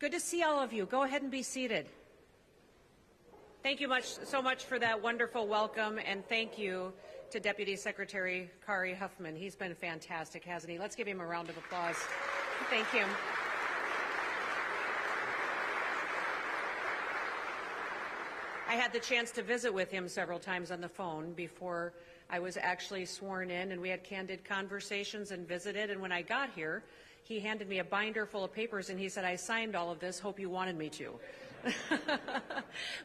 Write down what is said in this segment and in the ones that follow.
good to see all of you. Go ahead and be seated. Thank you so much for that wonderful welcome, and thank you to Deputy Secretary Kari Huffman. He's been fantastic, hasn't he? Let's give him a round of applause. Thank him. I had the chance to visit with him several times on the phone before I was actually sworn in, and we had candid conversations and visited. And when I got here, he handed me a binder full of papers, and he said, "I signed all of this. Hope you wanted me to."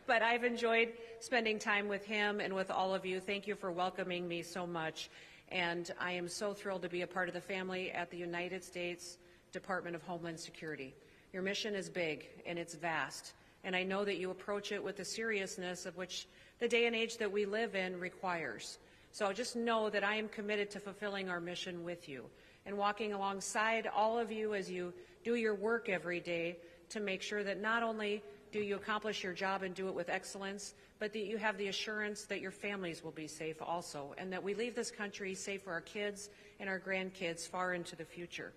But I've enjoyed spending time with him and with all of you. Thank you for welcoming me so much. And I am so thrilled to be a part of the family at the United States Department of Homeland Security. Your mission is big and it's vast. And I know that you approach it with the seriousness of which the day and age that we live in requires. So just know that I am committed to fulfilling our mission with you and walking alongside all of you as you do your work every day to make sure that not only do you accomplish your job and do it with excellence, but that you have the assurance that your families will be safe also, and that we leave this country safe for our kids and our grandkids far into the future.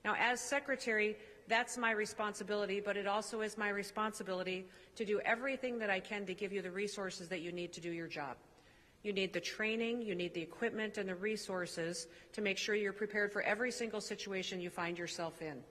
Now, as Secretary, that's my responsibility, but it also is my responsibility to do everything that I can to give you the resources that you need to do your job. You need the training, you need the equipment and the resources to make sure you're prepared for every single situation you find yourself in.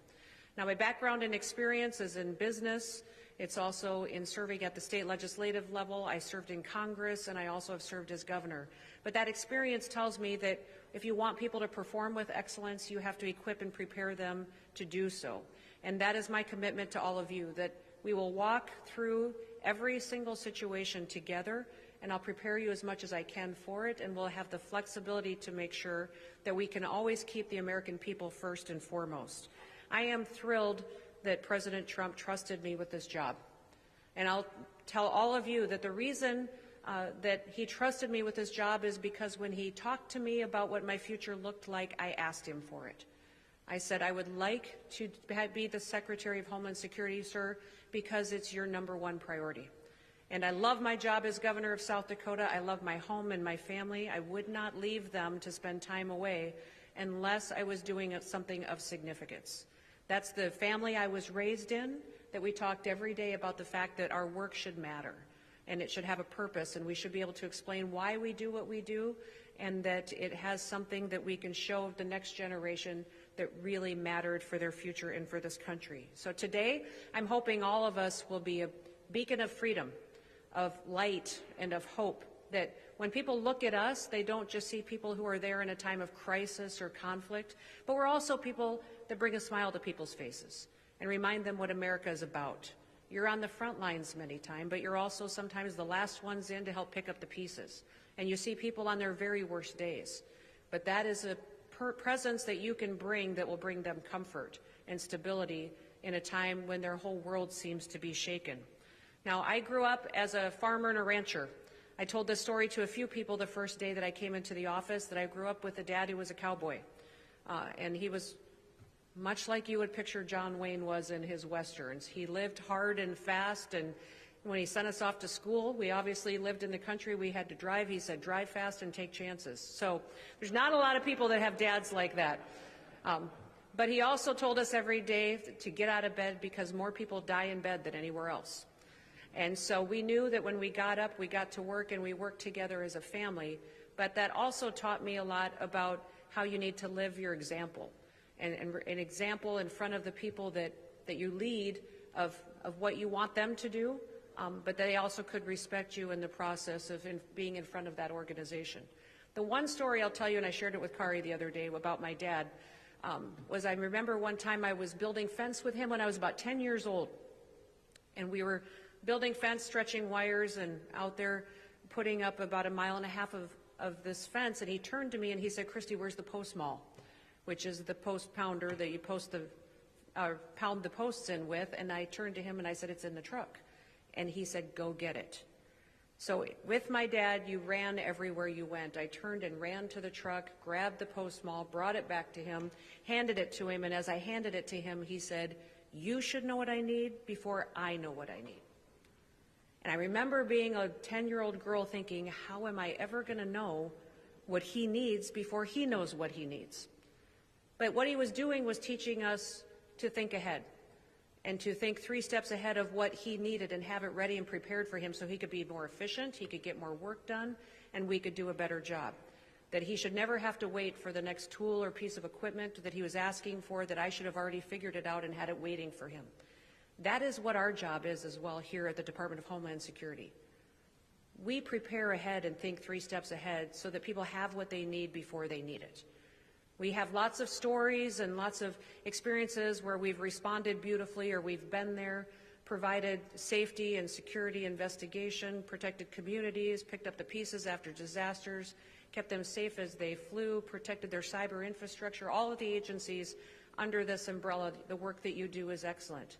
Now, my background and experience is in business. It's also in serving at the state legislative level. I served in Congress, and I also have served as governor. But that experience tells me that if you want people to perform with excellence, you have to equip and prepare them to do so. And that is my commitment to all of you, that we will walk through every single situation together, and I'll prepare you as much as I can for it, and we'll have the flexibility to make sure that we can always keep the American people first and foremost. I am thrilled that President Trump trusted me with this job. And I'll tell all of you that the reason that he trusted me with this job is because when he talked to me about what my future looked like, I asked him for it. I said, I would like to be the Secretary of Homeland Security, sir, because it's your #1 priority. And I love my job as governor of South Dakota. I love my home and my family. I would not leave them to spend time away unless I was doing something of significance. That's the family I was raised in, that we talked every day about the fact that our work should matter and it should have a purpose, and we should be able to explain why we do what we do, and that it has something that we can show the next generation that really mattered for their future and for this country. So today, I'm hoping all of us will be a beacon of freedom, of light, and of hope, that when people look at us, they don't just see people who are there in a time of crisis or conflict, but we're also people that bring a smile to people's faces and remind them what America is about. You're on the front lines many times, but you're also sometimes the last ones in to help pick up the pieces. And you see people on their very worst days. But that is a presence that you can bring that will bring them comfort and stability in a time when their whole world seems to be shaken. Now, I grew up as a farmer and a rancher. I told this story to a few people the first day that I came into the office, that I grew up with a dad who was a cowboy. And he was much like you would picture John Wayne was in his Westerns. He lived hard and fast, and when he sent us off to school, we obviously lived in the country. We had to drive. He said, drive fast and take chances. So there's not a lot of people that have dads like that. But he also told us every day to get out of bed because more people die in bed than anywhere else. And so we knew that when we got up, we got to work, and we worked together as a family. But that also taught me a lot about how you need to live your example, and an example in front of the people that you lead of what you want them to do, but they also could respect you in the process of being in front of that organization. The one story I'll tell you, and I shared it with Kari the other day about my dad, was I remember one time I was building fence with him when I was about 10 years old. And we were building fence, stretching wires, and out there putting up about 1.5 miles of this fence. And he turned to me and he said, Kristi, where's the post maul? Which is the post pounder that you pound the posts in with. And I turned to him and I said, it's in the truck. And he said, go get it. So with my dad, you ran everywhere you went. I turned and ran to the truck, grabbed the post maul, brought it back to him, handed it to him. And as I handed it to him, he said, you should know what I need before I know what I need. And I remember being a 10-year-old girl thinking, how am I ever going to know what he needs before he knows what he needs? But what he was doing was teaching us to think ahead and to think 3 steps ahead of what he needed and have it ready and prepared for him so he could be more efficient, he could get more work done, and we could do a better job. That he should never have to wait for the next tool or piece of equipment that he was asking for, that I should have already figured it out and had it waiting for him. That is what our job is as well here at the Department of Homeland Security. We prepare ahead and think 3 steps ahead so that people have what they need before they need it. We have lots of stories and lots of experiences where we've responded beautifully or we've been there, provided safety and security investigation, protected communities, picked up the pieces after disasters, kept them safe as they flew, protected their cyber infrastructure. All of the agencies under this umbrella, the work that you do is excellent.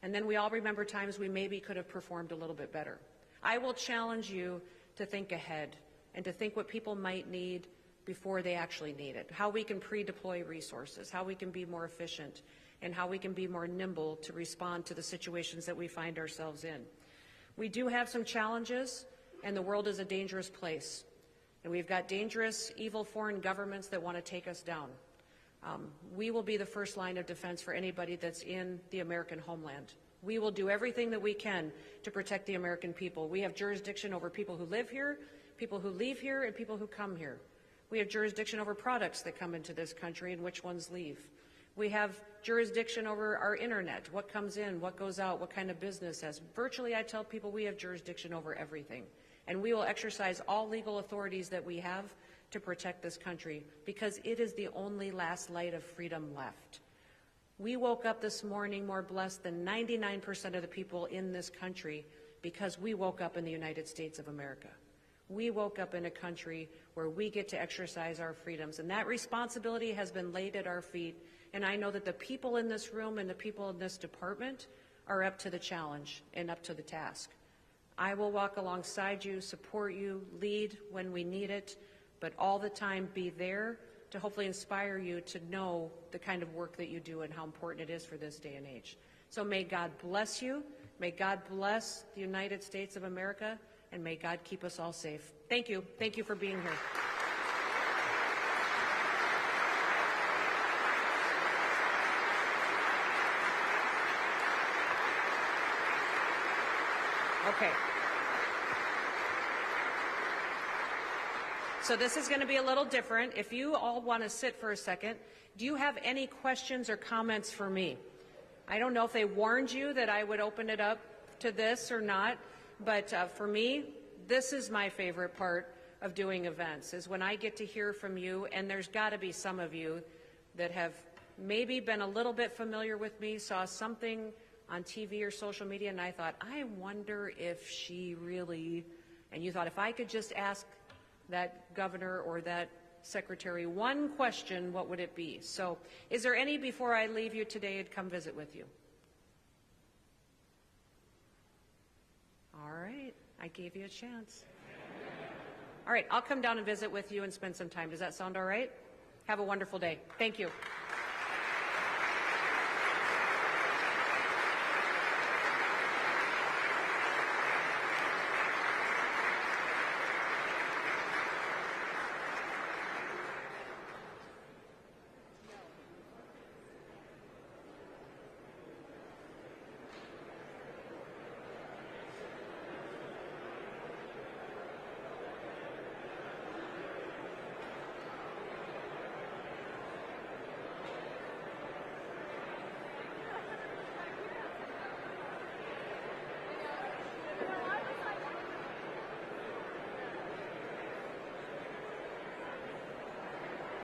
And then we all remember times we maybe could have performed a little bit better. I will challenge you to think ahead and to think what people might need before they actually need it, how we can pre-deploy resources, how we can be more efficient, and how we can be more nimble to respond to the situations that we find ourselves in. We do have some challenges, and the world is a dangerous place. And we've got dangerous, evil foreign governments that want to take us down. We will be the first line of defense for anybody that's in the American homeland. We will do everything that we can to protect the American people. We have jurisdiction over people who live here, people who leave here, and people who come here. We have jurisdiction over products that come into this country and which ones leave. We have jurisdiction over our internet, what comes in, what goes out, what kind of business has. Virtually, I tell people we have jurisdiction over everything. And we will exercise all legal authorities that we have to protect this country because it is the only last light of freedom left. We woke up this morning more blessed than 99% of the people in this country because we woke up in the United States of America. We woke up in a country where we get to exercise our freedoms, and that responsibility has been laid at our feet, and I know that the people in this room and the people in this department are up to the challenge and up to the task. I will walk alongside you, support you, lead when we need it, but all the time be there to hopefully inspire you to know the kind of work that you do and how important it is for this day and age. So may God bless you, may God bless the United States of America, and may God keep us all safe. Thank you. Thank you for being here. Okay. So this is going to be a little different. If you all want to sit for a second, do you have any questions or comments for me? I don't know if they warned you that I would open it up to this or not, but for me, this is my favorite part of doing events, is when I get to hear from you, and there's got to be some of you that have maybe been a little bit familiar with me, saw something on TV or social media, and I thought, I wonder if she really, and you thought, if I could just ask that governor or that secretary one question, what would it be? So is there any before I leave you today to come visit with you? All right, I gave you a chance. All right, I'll come down and visit with you and spend some time. Does that sound all right? Have a wonderful day. Thank you.